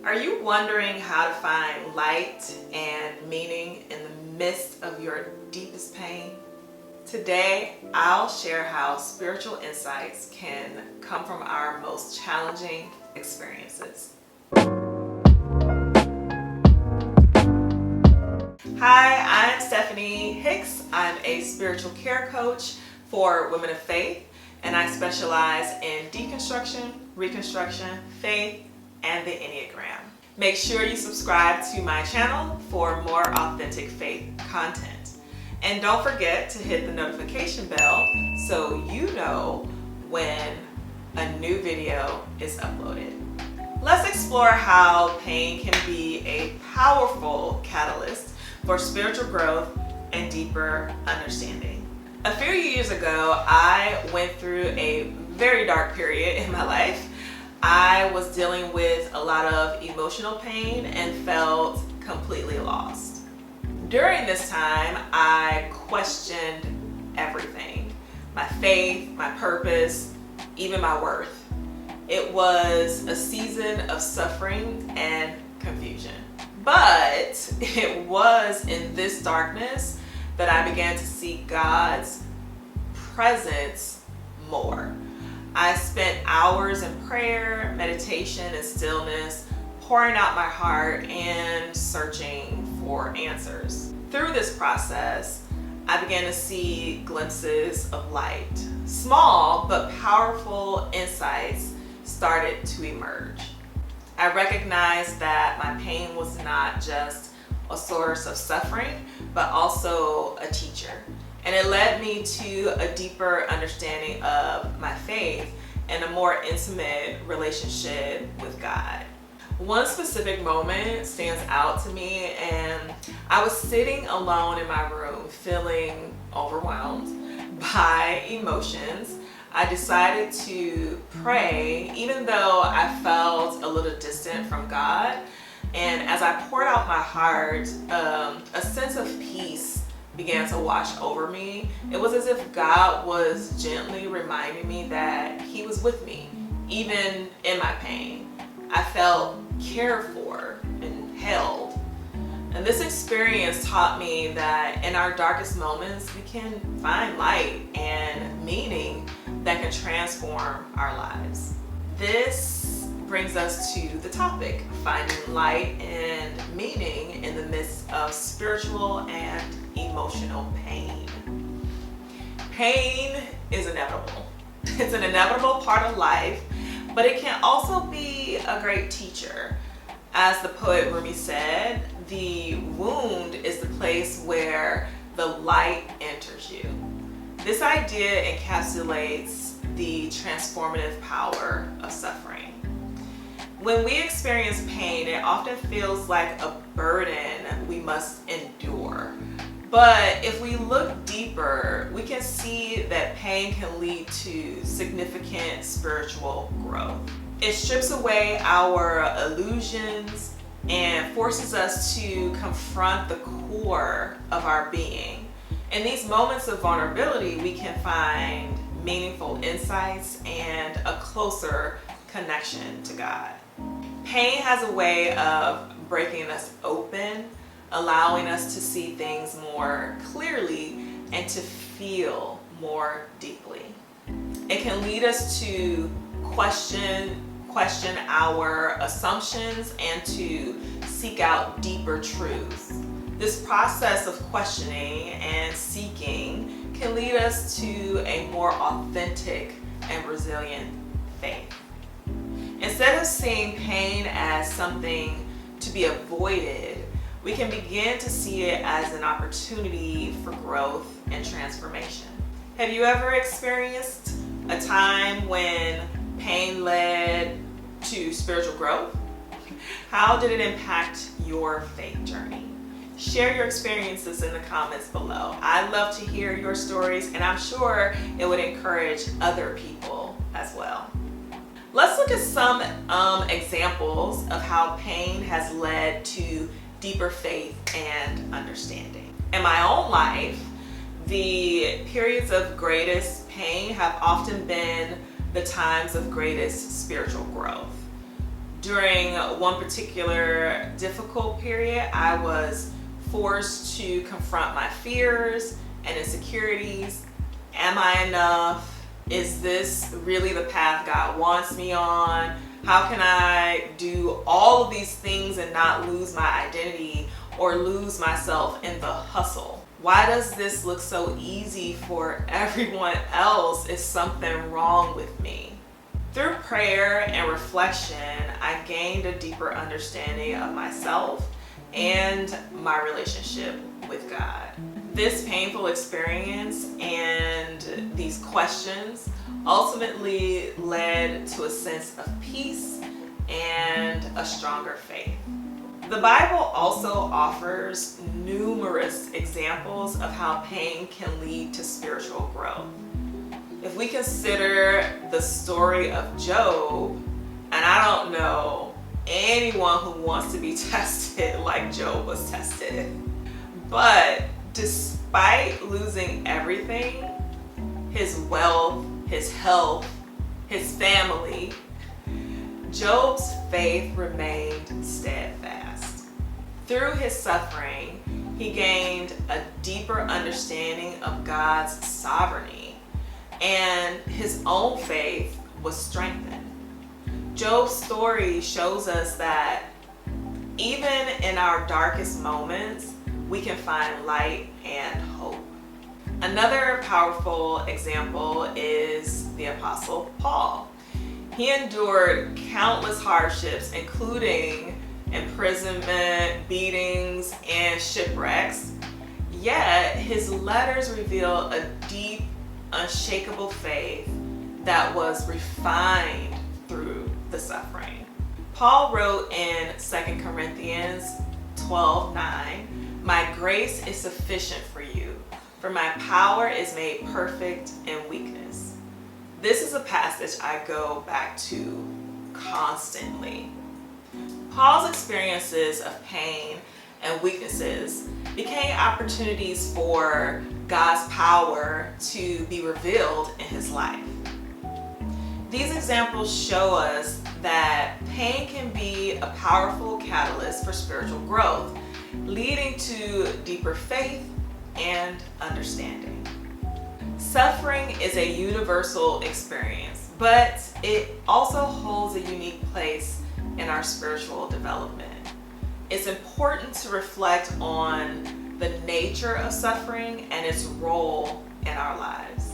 Are you wondering how to find light and meaning in the midst of your deepest pain? Today, I'll share how spiritual insights can come from our most challenging experiences. Hi, I'm Stephanie Hicks. I'm a spiritual care coach for women of faith, and I specialize in deconstruction, reconstruction, faith, and the Enneagram. Make sure you subscribe to my channel for more authentic faith content. And don't forget to hit the notification bell so you know when a new video is uploaded. Let's explore how pain can be a powerful catalyst for spiritual growth and deeper understanding. A few years ago, I went through a very dark period in my life. I was dealing with a lot of emotional pain and felt completely lost. During this time, I questioned everything: my faith, my purpose, even my worth. It was a season of suffering and confusion. But it was in this darkness that I began to see God's presence more. I spent hours in prayer, meditation, and stillness, pouring out my heart and searching for answers. Through this process, I began to see glimpses of light. Small but powerful insights started to emerge. I recognized that my pain was not just a source of suffering, but also a teacher. And it led me to a deeper understanding of my faith and a more intimate relationship with God. One specific moment stands out to me, and I was sitting alone in my room feeling overwhelmed by emotions. I decided to pray even though I felt a little distant from God. And as I poured out my heart, a sense of peace began to wash over me. It was as if God was gently reminding me that He was with me, even in my pain. I felt cared for and held. And this experience taught me that in our darkest moments, we can find light and meaning that can transform our lives. This brings us to the topic: finding light and meaning in the midst of spiritual and emotional pain. Pain is inevitable. It's an inevitable part of life, but it can also be a great teacher. As the poet Roomy said, the wound is the place where the light enters you. This idea encapsulates the transformative power of suffering. When we experience pain, it often feels like a burden we must endure. But if we look deeper, we can see that pain can lead to significant spiritual growth. It strips away our illusions and forces us to confront the core of our being. In these moments of vulnerability, we can find meaningful insights and a closer connection to God. Pain has a way of breaking us open, allowing us to see things more clearly and to feel more deeply. It can lead us to question our assumptions and to seek out deeper truths. This process of questioning and seeking can lead us to a more authentic and resilient faith. Instead of seeing pain as something to be avoided, we can begin to see it as an opportunity for growth and transformation. Have you ever experienced a time when pain led to spiritual growth? How did it impact your faith journey? Share your experiences in the comments below. I'd love to hear your stories, and I'm sure it would encourage other people as well. Let's look at some examples of how pain has led to deeper faith and understanding. In my own life, the periods of greatest pain have often been the times of greatest spiritual growth. During one particular difficult period, I was forced to confront my fears and insecurities. Am I enough? Is this really the path God wants me on? How can I do all of these things and not lose my identity or lose myself in the hustle? Why does this look so easy for everyone else? Is something wrong with me? Through prayer and reflection, I gained a deeper understanding of myself and my relationship with God. This painful experience and these questions ultimately led to a sense of peace and a stronger faith. The Bible also offers numerous examples of how pain can lead to spiritual growth. If we consider the story of Job, and I don't know anyone who wants to be tested like Job was tested, but despite losing everything, his wealth, his health, his family, Job's faith remained steadfast. Through his suffering, he gained a deeper understanding of God's sovereignty, and his own faith was strengthened. Job's story shows us that even in our darkest moments, we can find light and hope. Another powerful example is the Apostle Paul. He endured countless hardships, including imprisonment, beatings, and shipwrecks. Yet his letters reveal a deep, unshakable faith that was refined through the suffering. Paul wrote in 2 Corinthians 12:9, "My grace is sufficient for you, for my power is made perfect in weakness." This is a passage I go back to constantly. Paul's experiences of pain and weaknesses became opportunities for God's power to be revealed in his life. These examples show us that pain can be a powerful catalyst for spiritual growth, leading to deeper faith and understanding. Suffering is a universal experience, but it also holds a unique place in our spiritual development. It's important to reflect on the nature of suffering and its role in our lives.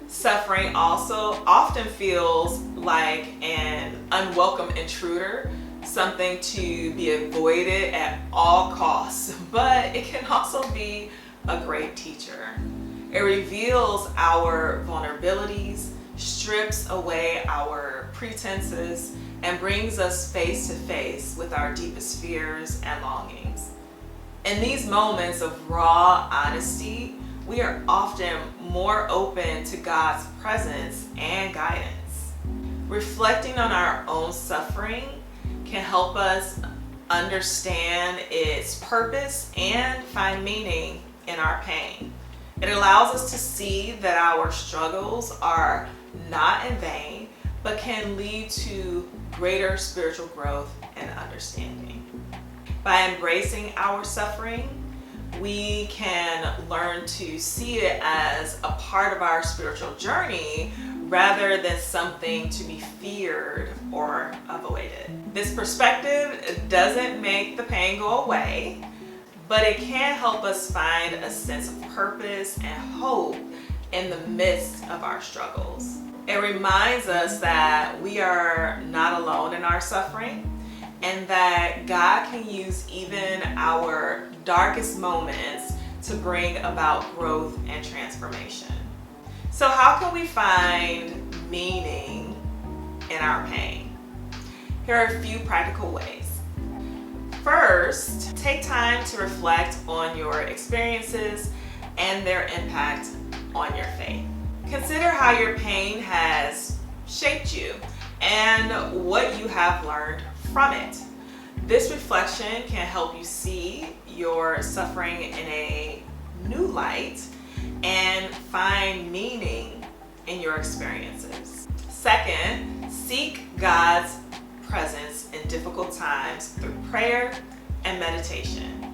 Suffering also often feels like an unwelcome intruder, something to be avoided at all costs, but it can also be a great teacher. It reveals our vulnerabilities, strips away our pretenses, and brings us face to face with our deepest fears and longings. In these moments of raw honesty, we are often more open to God's presence and guidance. Reflecting on our own suffering can help us understand its purpose and find meaning in our pain. It allows us to see that our struggles are not in vain, but can lead to greater spiritual growth and understanding. By embracing our suffering, we can learn to see it as a part of our spiritual journey rather than something to be feared or avoided. This perspective doesn't make the pain go away, but it can help us find a sense of purpose and hope in the midst of our struggles. It reminds us that we are not alone in our suffering and that God can use even our darkest moments to bring about growth and transformation. So how can we find meaning in our pain? Here are a few practical ways. First, take time to reflect on your experiences and their impact on your faith. Consider how your pain has shaped you and what you have learned from it. This reflection can help you see your suffering in a new light and find meaning in your experiences. Second, seek God's presence in in difficult times through prayer and meditation.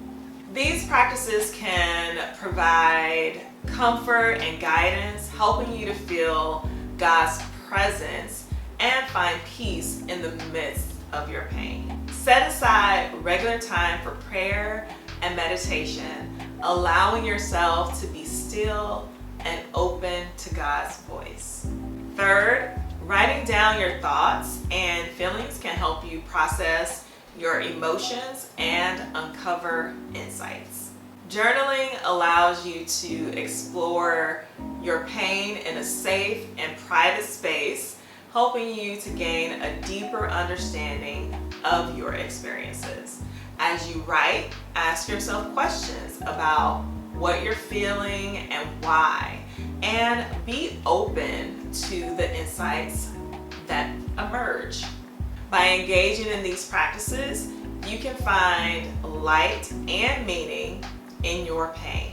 These practices can provide comfort and guidance, helping you to feel God's presence and find peace in the midst of your pain. Set aside regular time for prayer and meditation, allowing yourself to be still and open to God's voice. Third, writing down your thoughts and feelings can help you process your emotions and uncover insights. Journaling allows you to explore your pain in a safe and private space, helping you to gain a deeper understanding of your experiences. As you write, ask yourself questions about what you're feeling and why, and be open to the insights that emerge. By engaging in these practices, you can find light and meaning in your pain,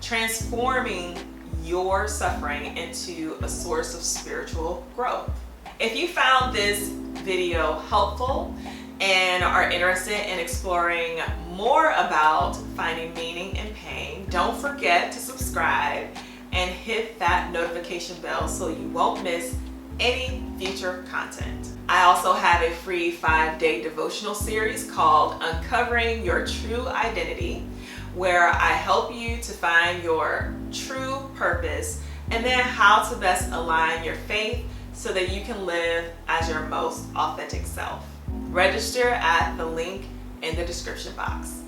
transforming your suffering into a source of spiritual growth. If you found this video helpful and are interested in exploring more about finding meaning in pain, don't forget to subscribe and hit that notification bell so you won't miss any future content. I also have a free 5-day devotional series called Uncovering Your True Identity, where I help you to find your true purpose and then how to best align your faith so that you can live as your most authentic self. Register at the link in the description box.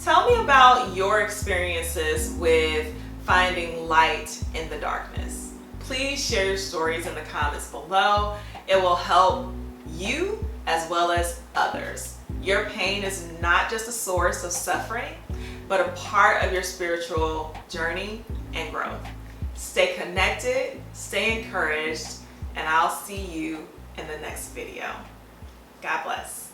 Tell me about your experiences with finding light in the darkness. Please share your stories in the comments below. It will help you as well as others. Your pain is not just a source of suffering, but a part of your spiritual journey and growth. Stay connected, stay encouraged, and I'll see you in the next video. God bless.